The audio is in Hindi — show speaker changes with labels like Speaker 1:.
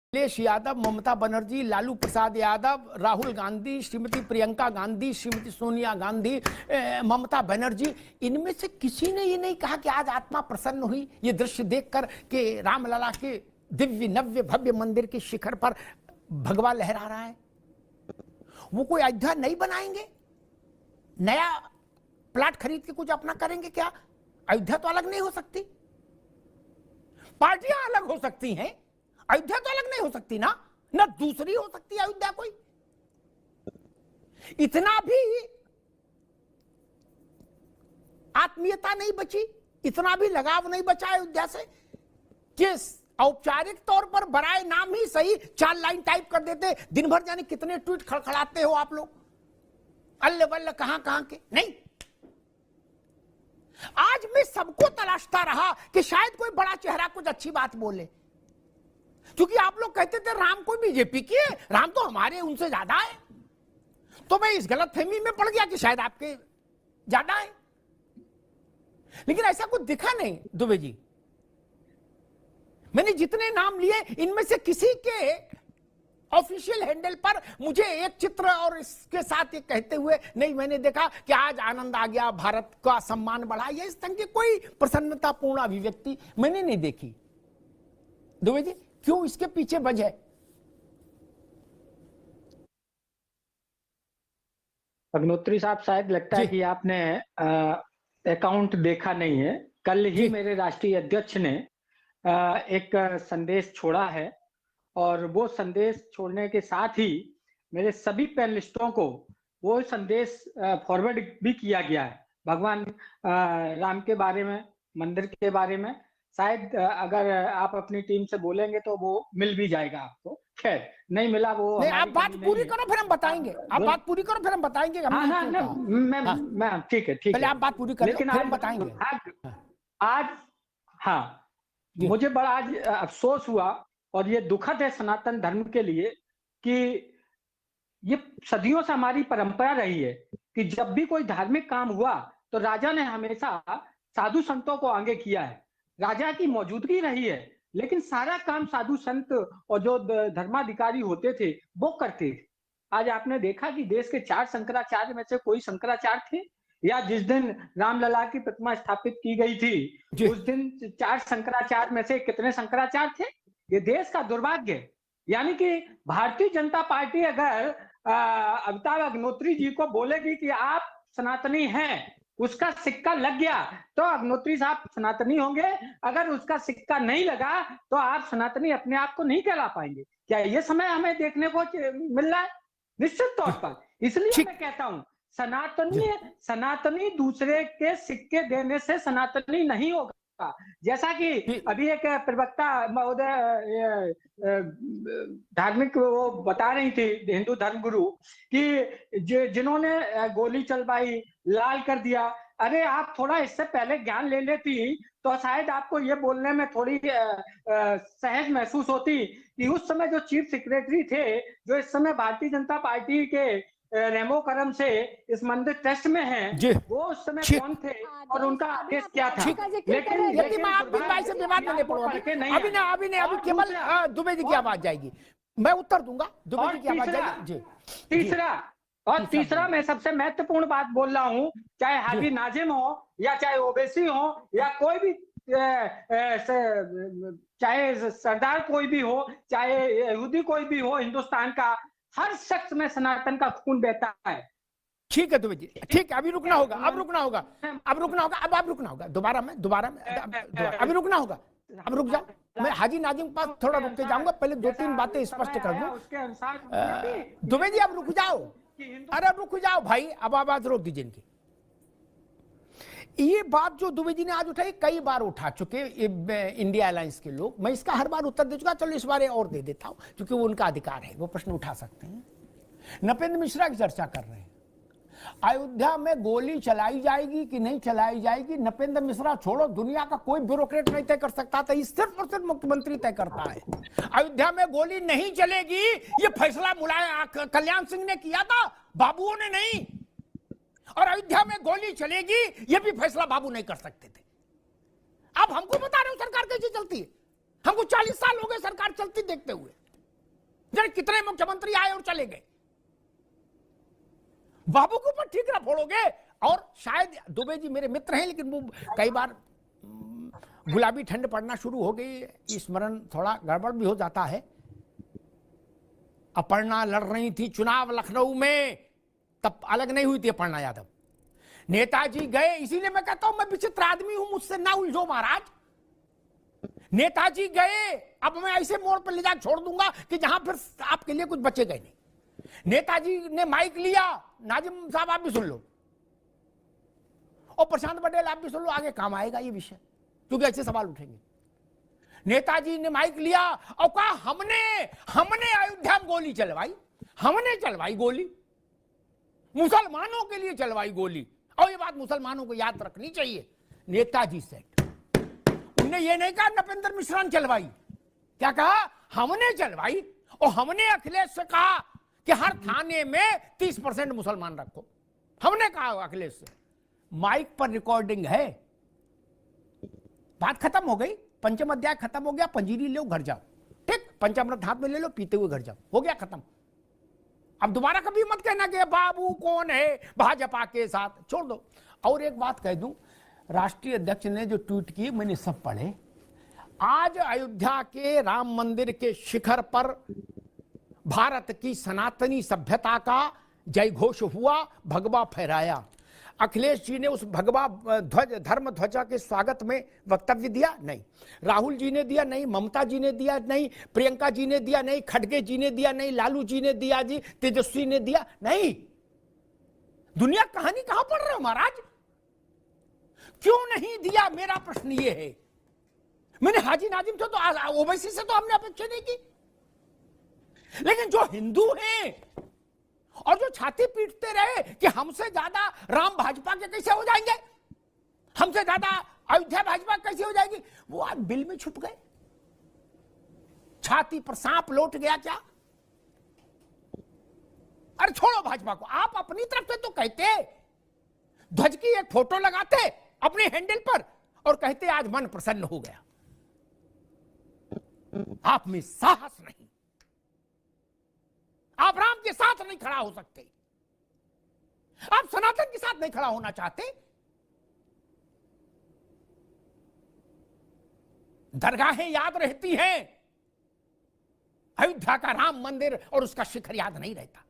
Speaker 1: अखिलेश यादव, ममता बनर्जी, लालू प्रसाद यादव, राहुल गांधी, श्रीमती प्रियंका गांधी, श्रीमती सोनिया गांधी, ममता बनर्जी, इनमें से किसी ने ये नहीं कहा कि आज आत्मा प्रसन्न हुई ये दृश्य देखकर कि रामलला के दिव्य नव्य भव्य मंदिर के शिखर पर भगवा लहरा रहा है। वो कोई अयोध्या नहीं बनाएंगे, नया प्लाट खरीद के कुछ अपना करेंगे क्या? अयोध्या तो अलग नहीं हो सकती, पार्टियां अलग हो सकती हैं, अयोध्या तो अलग नहीं हो सकती ना, ना दूसरी हो सकती है अयोध्या कोई। इतना भी आत्मीयता नहीं बची, इतना भी लगाव नहीं बचा अयोध्या से कि औपचारिक तौर पर बराए नाम ही सही 4 लाइन टाइप कर देते। दिन भर जाने कितने ट्वीट खड़खड़ाते हो आप लोग, अल्ले बल्ले कहां कहां के। नहीं, आज मैं सबको तलाशता रहा कि शायद कोई बड़ा चेहरा कुछ अच्छी बात बोले, क्योंकि आप लोग कहते थे राम कोई बीजेपी की है, राम तो हमारे उनसे ज्यादा है। तो मैं इस गलतफहमी में पड़ गया कि शायद आपके ज्यादा है, लेकिन ऐसा कुछ दिखा नहीं। दुबे जी, मैंने जितने नाम लिए इनमें से किसी के ऑफिशियल हैंडल पर मुझे एक चित्र और इसके साथ ये कहते हुए नहीं मैंने देखा कि आज आनंद आ गया, भारत का सम्मान बढ़ा, या इस तरह की कोई प्रसन्नतापूर्ण अभिव्यक्ति मैंने नहीं देखी। दुबे जी, क्यों इसके पीछे वजह?
Speaker 2: अग्नोत्री साहब, शायद लगता है कि आपने अकाउंट देखा नहीं है। कल ही मेरे राष्ट्रीय अध्यक्ष ने एक संदेश छोड़ा है, और वो संदेश छोड़ने के साथ ही मेरे सभी पैनलिस्टों को वो संदेश फॉरवर्ड भी किया गया है भगवान राम के बारे में, मंदिर के बारे में। शायद अगर आप अपनी टीम से बोलेंगे तो वो मिल भी जाएगा आपको। खैर, नहीं मिला वो
Speaker 1: नहीं, आप बात पूरी करो फिर हम बताएंगे। आप बात पूरी करो फिर हम बताएंगे।
Speaker 2: मैं ठीक है, ठीक है,
Speaker 1: आप बात पूरी करो लेकिन हम बताएंगे।
Speaker 2: आज मुझे बड़ा आज अफसोस हुआ और ये दुखद है सनातन धर्म के लिए कि ये सदियों से हमारी परंपरा रही है कि जब भी कोई धार्मिक काम हुआ तो राजा ने हमेशा साधु संतों को आगे किया है, राजा की मौजूदगी रही है, लेकिन सारा काम साधु संत और जो धर्माधिकारी होते थे वो करते थे। आज आपने देखा कि देश के 4 शंकराचार्य में से कोई शंकराचार्य थे, या जिस दिन रामलला की प्रतिमा स्थापित की गई थी उस दिन 4 शंकराचार्य में से कितने शंकराचार्य थे? ये देश का दुर्भाग्य है। यानी कि भारतीय जनता पार्टी अगर अमिताभ अग्नोत्री जी को बोलेगी कि आप सनातनी हैं, उसका सिक्का लग गया तो अग्नोत्री साहब सनातनी होंगे, अगर उसका सिक्का नहीं लगा तो आप सनातनी अपने आप को नहीं कहला पाएंगे। क्या ये समय हमें देखने को मिल रहा है? निश्चित तौर पर। इसलिए मैं कहता हूं सनातनी दूसरे के सिक्के देने से सनातनी नहीं होगा। जैसा कि अभी एक प्रवक्ता महोदय धार्मिक वो बता रही थी, हिंदू धर्मगुरु, कि जिन्होंने गोली चलवाई, लाल कर दिया। अरे आप थोड़ा इससे पहले ज्ञान ले लेती तो शायद आपको ये बोलने में थोड़ी सहज महसूस होती कि उस समय जो चीफ सेक्रेटरी थे, जो इस समय भारतीय जनता पार्टी के रेमो करम से इस मंदिर ट्रस्ट में हैं, वो उस समय कौन थे और उनका आदेश क्या था।
Speaker 1: लेकिन आप भी भाई से विवाद में नहीं पड़ोगे। अभी केवल दुबे जी की आवाज जाएगी, मैं उत्तर दूंगा। दुबे जी की आवाज जाएगी।
Speaker 2: तीसरा मैं सबसे महत्वपूर्ण बात बोल रहा हूँ, चाहे हाजी नाजिम हो या चाहे ओवैसी हो या कोई भी, चाहे सरदार कोई भी हो, चाहे यहूदी कोई भी हो, हिंदुस्तान का हर शख्स में सनातन का खून बहता है।
Speaker 1: ठीक है दुबे जी, ठीक है, अभी रुकना होगा, अब रुकना होगा, अब रुकना होगा। दोबारा में अभी रुकना होगा, अब रुक जाओ। मैं हाजी नाजिम के पास थोड़ा रुक के जाऊंगा, पहले 2-3 बातें स्पष्ट कर दूं। दुबे जी अब रुक जाओ, अरे रुक जाओ भाई, अब आवाज रोक दीजिए इनकी। ये बात जो दुबे जी ने आज उठाई, कई बार उठा चुके इंडिया अलायंस के लोग, मैं इसका हर बार उत्तर दे चुका। चलो इस बार और दे देता हूं, क्योंकि वो उनका अधिकार है, वो प्रश्न उठा सकते हैं। नपेंद्र मिश्रा की चर्चा कर रहे हैं, अयोध्या में गोली चलाई जाएगी कि नहीं चलाई जाएगी, नपेंद्र मिश्रा छोड़ो, दुनिया का कोई ब्यूरोक्रेट नहीं तय कर सकता था, सिर्फ और सिर्फ मुख्यमंत्री तय करता है। अयोध्या में गोली नहीं चलेगी, ये फैसला कल्याण सिंह ने किया था, बाबुओं ने नहीं। और अयोध्या में गोली चलेगी, ये भी फैसला बाबू नहीं कर सकते थे। अब हमको बता रहे हो सरकार कैसी चलती है, हमको 40 साल हो गए सरकार चलती देखते हुए। जरा कितने मुख्यमंत्री आए और चले गए। बाबू के ऊपर ठीक ना फोड़ोगे। और शायद दुबे जी मेरे मित्र हैं, लेकिन वो कई बार गुलाबी ठंड पड़ना शुरू हो गई, स्मरण थोड़ा गड़बड़ भी हो जाता है। अपर्णा लड़ रही थी चुनाव लखनऊ में, तब अलग नहीं हुई थी अपर्णा यादव। नेताजी गए, इसीलिए मैं कहता हूं मैं विचित्र आदमी हूं, मुझसे ना उलझो महाराज। नेताजी गए, अब मैं ऐसे मोड़ पर ले जा छोड़ दूंगा कि जहां फिर आपके लिए कुछ बचेगा ही नहीं। नेताजी ने माइक लिया, नाजिम साहब आप भी सुन लो, और प्रशांत पटेल आप भी सुन लो, आगे काम आएगा ये विषय, क्योंकि ऐसे सवाल उठेंगे। नेताजी ने माइक लिया और कहा हमने अयोध्या में गोली चलवाई, हमने चलवाई गोली, मुसलमानों के लिए चलवाई गोली। और ये बात मुसलमानों को याद रखनी चाहिए। नेताजी से उन्होंने ये नहीं कहा नपेंद्र मिश्रा ने चलवाई, क्या कहा? हमने चलवाई। और हमने अखिलेश से कहा कि हर थाने में 30% मुसलमान रखो, हमने कहा अखिलेश से। माइक पर रिकॉर्डिंग है, बात खत्म हो गई, पंचम अध्याय खत्म हो गया, पंजीरी लो घर जाओ, ठीक, पंचामृत हाथ में ले लो, पीते हुए घर जाओ, हो गया खत्म। अब दोबारा कभी मत कहना कि बाबू कौन है भाजपा के साथ, छोड़ दो। और एक बात कह दूं, राष्ट्रीय अध्यक्ष ने जो ट्वीट की मैंने सब पढ़े। आज अयोध्या के राम मंदिर के शिखर पर भारत की सनातनी सभ्यता का जय घोष हुआ, भगवा फहराया। अखिलेश जी ने उस भगवा ध्वज, धर्म ध्वजा के स्वागत में वक्तव्य दिया? नहीं। राहुल जी ने दिया? नहीं। ममता जी ने दिया? नहीं। प्रियंका जी ने दिया? नहीं। खड़गे जी ने दिया? नहीं। लालू जी ने दिया? जी। तेजस्वी ने दिया? नहीं। दुनिया कहानी कहां पढ़ रहे हो महाराज? क्यों नहीं दिया, मेरा प्रश्न ये है। मैंने हाजी नाजिम से तो, ओवैसी से तो हमने अपेक्षा नहीं की, लेकिन जो हिंदू हैं और जो छाती पीटते रहे कि हमसे ज्यादा राम भाजपा के कैसे हो जाएंगे, हमसे ज्यादा अयोध्या भाजपा कैसे हो जाएगी, वो आज बिल में छुप गए। छाती पर सांप लौट गया क्या? अरे छोड़ो भाजपा को, आप अपनी तरफ से तो कहते, ध्वज की एक फोटो लगाते अपने हैंडल पर और कहते आज मन प्रसन्न हो गया। आप में साहस नहीं, आप राम के साथ नहीं खड़ा हो सकते, आप सनातन के साथ नहीं खड़ा होना चाहते। दरगाहें याद रहती हैं, अयोध्या का राम मंदिर और उसका शिखर याद नहीं रहता।